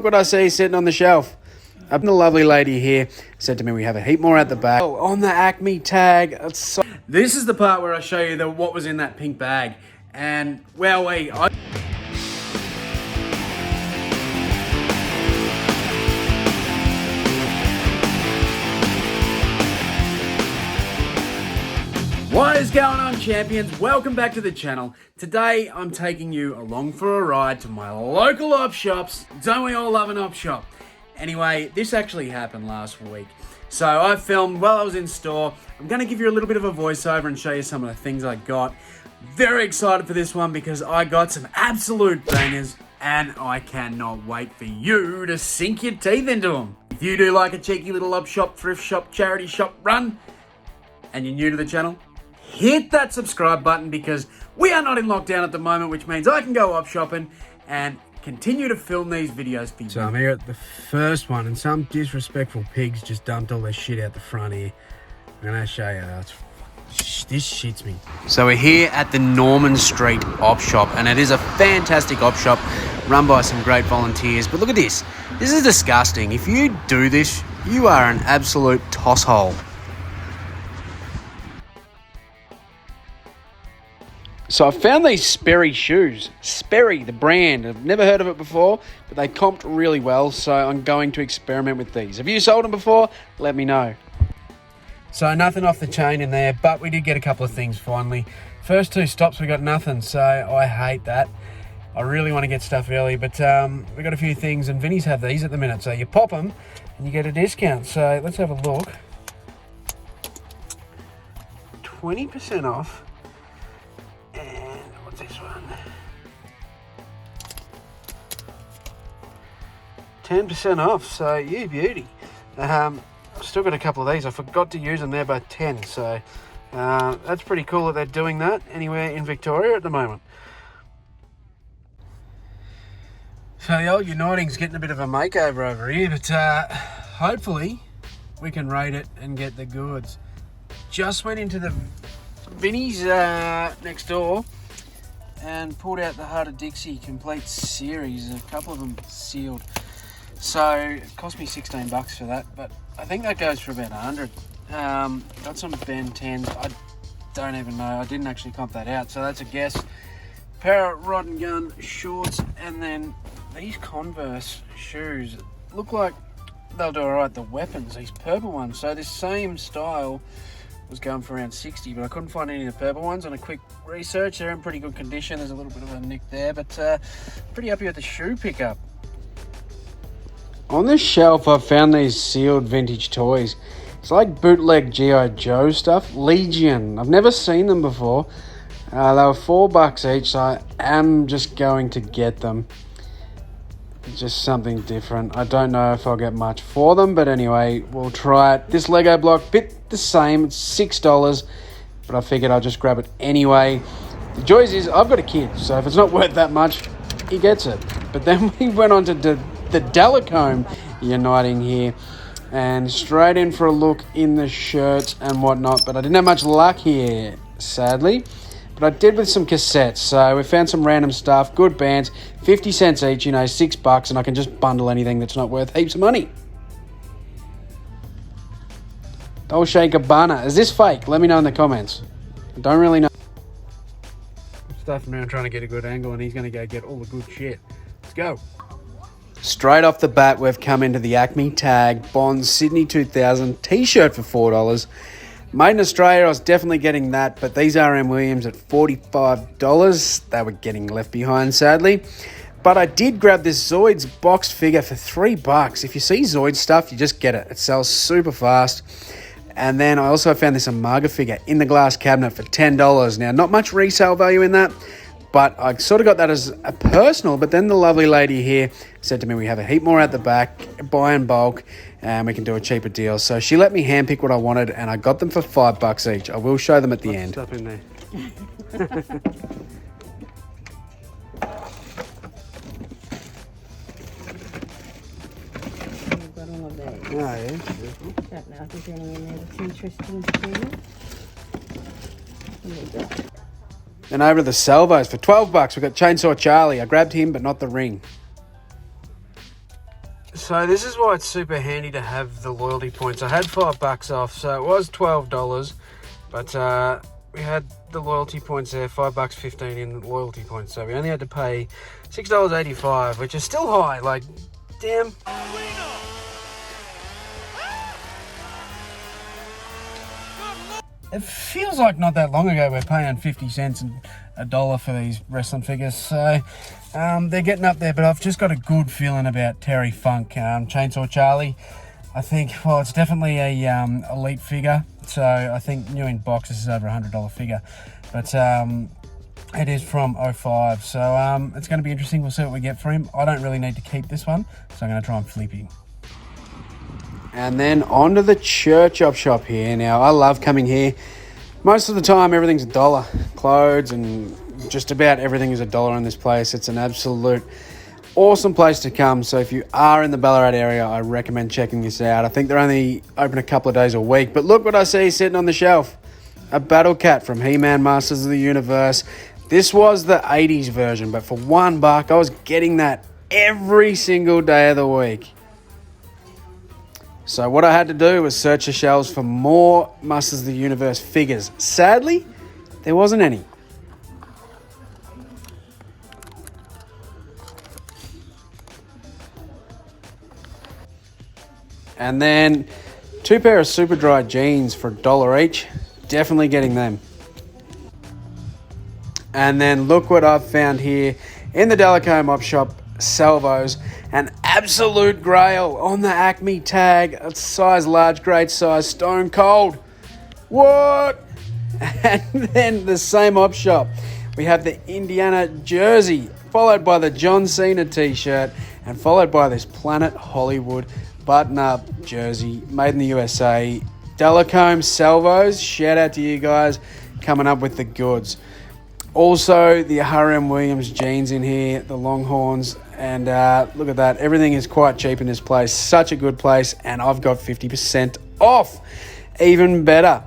Look what I see sitting on the shelf. The lovely lady here said to me we have a heap more at the back. Oh, on the Acme tag. This is the part where I show you what was in that pink bag. And, well, What is going on, champions? Welcome back to the channel. Today, I'm taking you along for a ride to my local op shops. Don't we all love an op shop? Anyway, this actually happened last week. So I filmed while I was in store. I'm going to give you a little bit of a voiceover and show you some of the things I got. Very excited for this one because I got some absolute bangers and I cannot wait for you to sink your teeth into them. If you do like a cheeky little op shop, thrift shop, charity shop run, and you're new to the channel, hit that subscribe button because we are not in lockdown at the moment, which means I can go op shopping and continue to film these videos for you. So I'm here at the first one and some disrespectful pigs just dumped all their shit out the front here. I'm going to show you. This shits me. So we're here at the Norman Street op shop and it is a fantastic op shop run by some great volunteers. But look at this. This is disgusting. If you do this, you are an absolute tosshole. So I found these Sperry shoes. Sperry, the brand. I've never heard of it before, but they comped really well, so I'm going to experiment with these. Have you sold them before? Let me know. So nothing off the chain in there, but we did get a couple of things finally. First two stops, we got nothing, so I hate that. I really want to get stuff early, but we got a few things, and Vinnie's have these at the minute. So you pop them, and you get a discount. So let's have a look. 20% off. And what's this one? 10% off, so you beauty. I've still got a couple of these. I forgot to use them. They're both 10, so that's pretty cool that they're doing that anywhere in Victoria at the moment. So the old Uniting's getting a bit of a makeover over here, but hopefully we can rate it and get the goods. Just went into the Vinnie's next door and pulled out the Heart of Dixie complete series, a couple of them sealed. So it cost me 16 bucks for that, but I think that goes for about 100. Got some Ben 10s. I don't even know. I didn't actually comp that out, so that's a guess. Pair of rod and gun shorts, and then these Converse shoes look like they'll do all right. The weapons, these purple ones. So this same style was going for around 60, but I couldn't find any of the purple ones. On a quick research, they're in pretty good condition. There's a little bit of a nick there, but pretty happy with the shoe pickup. On this shelf, I found these sealed vintage toys. It's like bootleg G.I. Joe stuff. Legion. I've never seen them before. They were $4 each, so I am just going to get them. Just something different. I don't know if I'll get much for them, but anyway, we'll try it. This Lego block, bit the same. It's $6, but I figured I'll just grab it anyway. The joy is I've got a kid, so if it's not worth that much, he gets it. But then we went on to the Delacombe Uniting here, and straight in for a look in the shirts and whatnot, but I didn't have much luck here, sadly. But I did with some cassettes, so we found some random stuff, good bands, 50 cents each, you know, $6, and I can just bundle anything that's not worth heaps of money. Dolce & Gabbana, is this fake? Let me know in the comments. I don't really know. I'm stuffing around trying to get a good angle, and he's going to go get all the good shit. Let's go. Straight off the bat, we've come into the Acme tag Bonds Sydney 2000 t-shirt for $4. Made in Australia, I was definitely getting that, but these RM Williams at $45, they were getting left behind, sadly. But I did grab this Zoids boxed figure for $3. If you see Zoids stuff, you just get it. It sells super fast. And then I also found this Umaga figure in the glass cabinet for $10. Now, not much resale value in that, but I sort of got that as a personal, but then the lovely lady here said to me we have a heap more at the back, buy in bulk, and we can do a cheaper deal. So she let me handpick what I wanted, and I got them for $5 each. I will show them at the end. Stuff in there. We've got all of those. Oh, yeah. Don't know if there's any in there that's interesting to you. Then over to the Salvos for $12. We've got Chainsaw Charlie. I grabbed him, but not the ring. So this is why it's super handy to have the loyalty points. I had $5 off, so it was $12, but we had the loyalty points there, $5.15 in loyalty points. So we only had to pay $6.85, which is still high. Like, damn. It feels like not that long ago we're paying 50 cents and $1 for these wrestling figures. So they're getting up there, but I've just got a good feeling about Terry Funk, Chainsaw Charlie. I think, well, it's definitely a elite figure. So I think new in box, this is over $100 figure. But it is from 05. So it's going to be interesting. We'll see what we get for him. I don't really need to keep this one, so I'm going to try and flip him. And then onto the church op shop here. Now, I love coming here. Most of the time, everything's $1. Clothes and just about everything is $1 in this place. It's an absolute awesome place to come. So if you are in the Ballarat area, I recommend checking this out. I think they're only open a couple of days a week. But look what I see sitting on the shelf. A Battle Cat from He-Man Masters of the Universe. This was the 80s version, but for $1, I was getting that every single day of the week. So what I had to do was search the shelves for more Masters of the Universe figures. Sadly, there wasn't any. And then 2 pair of super dry jeans for $1 each. Definitely getting them. And then look what I've found here in the Delacombe op shop. Salvos, an absolute grail on the Acme tag. It's size large, great size, stone cold. What? And then the same op shop, we have the Indiana jersey, followed by the John Cena t-shirt, and followed by this Planet Hollywood button-up jersey made in the USA. Delacombe Salvos, shout out to you guys coming up with the goods. Also, the H.R.M. Williams jeans in here, the Longhorns, and look at that. Everything is quite cheap in this place. Such a good place, and I've got 50% off. Even better.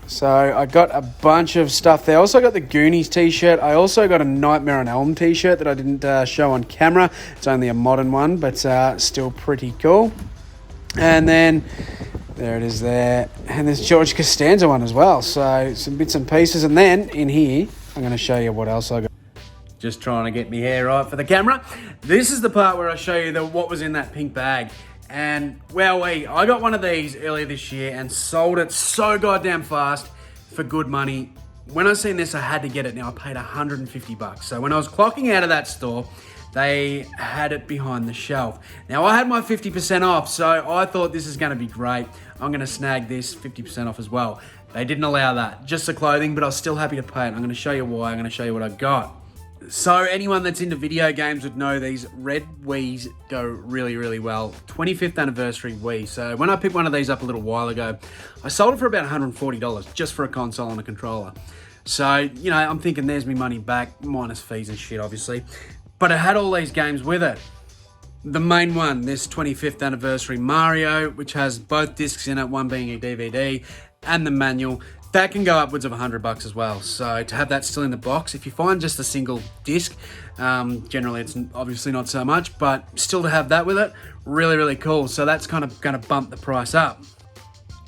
So I got a bunch of stuff there. I also got the Goonies t-shirt. I also got a Nightmare on Elm t-shirt that I didn't show on camera. It's only a modern one, but still pretty cool. And then there it is there. And there's George Costanza one as well. So some bits and pieces. And then in here, I'm going to show you what else I got. Just trying to get my hair right for the camera. This is the part where I show you what was in that pink bag. And, well, I got one of these earlier this year and sold it so goddamn fast for good money. When I seen this, I had to get it. Now, I paid $150. So when I was clocking out of that store, they had it behind the shelf. Now, I had my 50% off, so I thought this is going to be great. I'm going to snag this 50% off as well. They didn't allow that, just the clothing, but I was still happy to pay it. I'm going to show you why. I'm going to show you what I got. So anyone that's into video games would know these red Wiis go really, really well. 25th anniversary Wii. So when I picked one of these up a little while ago, I sold it for about $140 just for a console and a controller. So, you know, I'm thinking there's me money back, minus fees and shit, obviously. But it had all these games with it. The main one, this 25th anniversary Mario, which has both discs in it, one being a DVD, and the manual. That can go upwards of $100 as well. So to have that still in the box, if you find just a single disc, generally it's obviously not so much, but still to have that with it, really, really cool. So that's kind of going to bump the price up.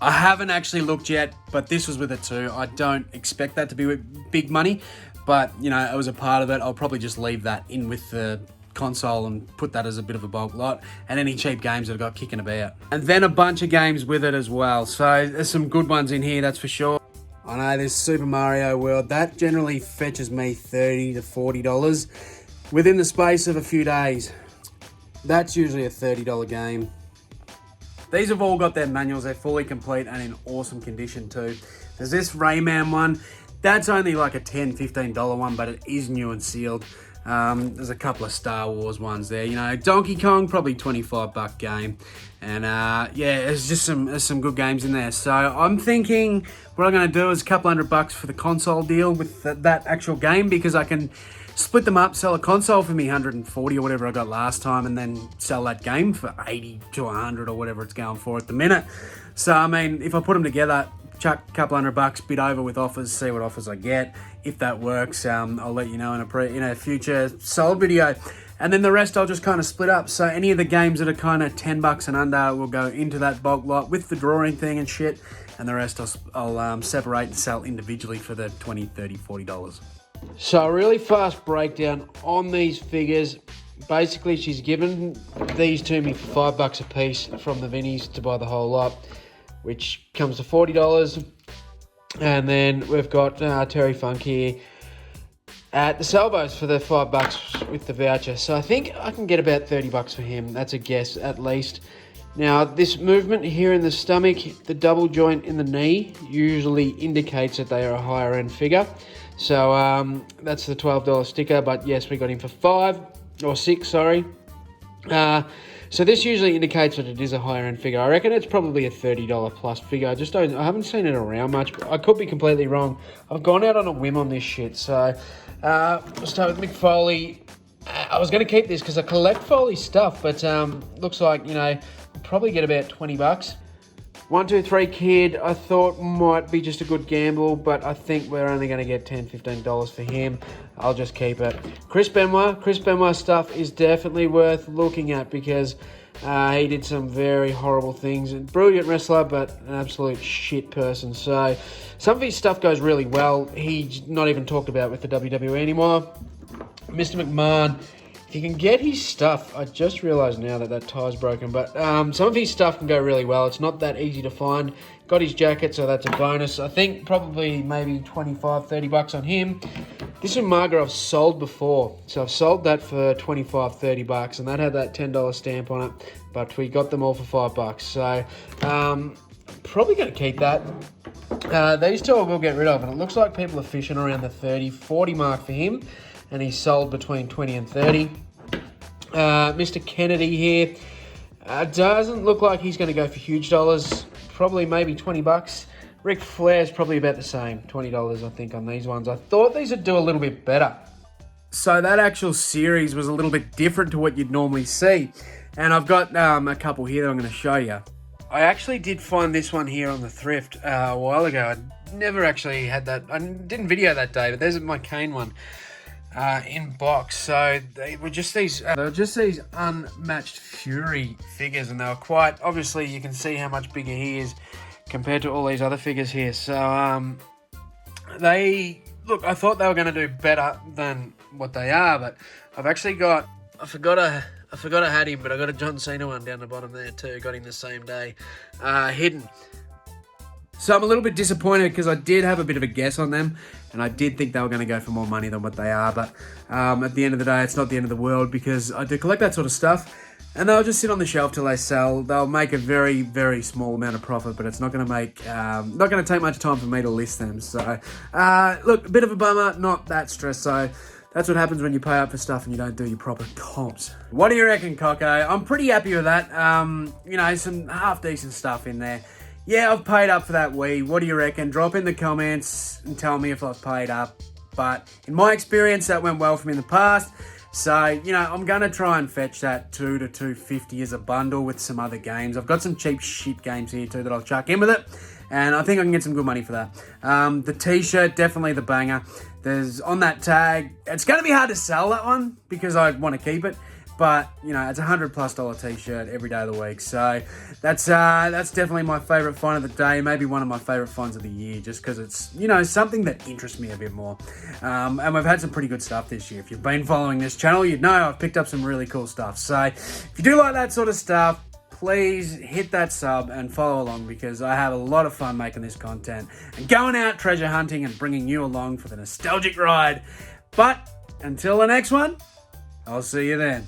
I haven't actually looked yet, but this was with it too. I don't expect that to be big money, but you know, it was a part of it. I'll probably just leave that in with the console and put that as a bit of a bulk lot, and any cheap games that I've got kicking about. And then a bunch of games with it as well. So there's some good ones in here, that's for sure. I know this Super Mario World, that generally fetches me $30 to $40 within the space of a few days. That's usually a $30 game. These have all got their manuals, they're fully complete and in awesome condition too. There's this Rayman one, that's only like a $10, $15 one, but it is new and sealed. There's a couple of Star Wars ones there, you know. Donkey Kong, probably $25 game. And yeah, there's just some good games in there. So I'm thinking what I'm going to do is a couple $100 for the console deal with that actual game, because I can split them up, sell a console for me $140 or whatever I got last time, and then sell that game for $80 to $100 or whatever it's going for at the minute. So I mean, if I put them together, chuck a couple $100, bid over with offers, see what offers I get. If that works, I'll let you know in a future sold video. And then the rest I'll just kind of split up. So any of the games that are kind of $10 and under will go into that bulk lot with the drawing thing and shit. And the rest I'll separate and sell individually for the $20, $30, $40. So a really fast breakdown on these figures. Basically, she's given these to me for $5 a piece from the Vinnies to buy the whole lot, which comes to $40. And then we've got Terry Funk here at the Salvos for the $5 with the voucher. So I think I can get about $30 for him. That's a guess at least. Now, this movement here in the stomach, the double joint in the knee, usually indicates that they are a higher end figure. So that's the $12 sticker, but yes, we got him for $6, sorry. So this usually indicates that it is a higher end figure. I reckon it's probably a $30 plus figure. I haven't seen it around much, but I could be completely wrong. I've gone out on a whim on this shit. So we'll start with Mick Foley. I was going to keep this because I collect Foley stuff, but looks like, we'll probably get about $20. 1, 2, 3 Kid, I thought might be just a good gamble, but I think we're only going to get $10, $15 for him. I'll just keep it. Chris Benoit stuff is definitely worth looking at because he did some very horrible things. A brilliant wrestler, but an absolute shit person. So some of his stuff goes really well. He's not even talked about with the WWE anymore. Mr. McMahon, if you can get his stuff, I just realised now that tie's broken, but some of his stuff can go really well. It's not that easy to find. Got his jacket, so that's a bonus. I think probably maybe $25, $30 on him. This Umaga I've sold before, so I've sold that for $25, $30, and that had that $10 stamp on it, but we got them all for $5. So probably going to keep that. These two I will get rid of, and it looks like people are fishing around the 30, 40 mark for him, and he's sold between 20 and 30. Mr. Kennedy here doesn't look like he's going to go for huge dollars. Probably maybe $20. Ric Flair's probably about the same, $20 I think on these ones. I thought these would do a little bit better. So that actual series was a little bit different to what you'd normally see. And I've got a couple here that I'm going to show you. I actually did find this one here on the thrift a while ago. I never actually had that. I didn't video that day, but there's my Kane one. In box, so they were just these unmatched Fury figures, and they were quite obviously. You can see how much bigger he is compared to all these other figures here. So I thought they were going to do better than what they are, but I've actually got. I forgot I had him, but I got a John Cena one down the bottom there too. Got him the same day, hidden. So I'm a little bit disappointed because I did have a bit of a guess on them, and I did think they were going to go for more money than what they are. But at the end of the day, it's not the end of the world because I do collect that sort of stuff, and they'll just sit on the shelf till they sell. They'll make a very, very small amount of profit, but it's not going to take much time for me to list them. So look, a bit of a bummer, not that stressed. So that's what happens when you pay up for stuff and you don't do your proper comps. What do you reckon, Coco? I'm pretty happy with that. Some half decent stuff in there. Yeah, I've paid up for that Wii. What do you reckon? Drop in the comments and tell me if I've paid up. But in my experience, that went well for me in the past. So, I'm going to try and fetch that $2 to $2.50 as a bundle with some other games. I've got some cheap shit games here too that I'll chuck in with it. And I think I can get some good money for that. The t-shirt, definitely the banger. There's on that tag. It's going to be hard to sell that one because I want to keep it. But, it's a $100+ t-shirt every day of the week. So that's definitely my favourite find of the day. Maybe one of my favourite finds of the year just because it's, something that interests me a bit more. And we've had some pretty good stuff this year. If you've been following this channel, you'd know I've picked up some really cool stuff. So if you do like that sort of stuff, please hit that sub and follow along because I have a lot of fun making this content and going out treasure hunting and bringing you along for the nostalgic ride. But until the next one, I'll see you then.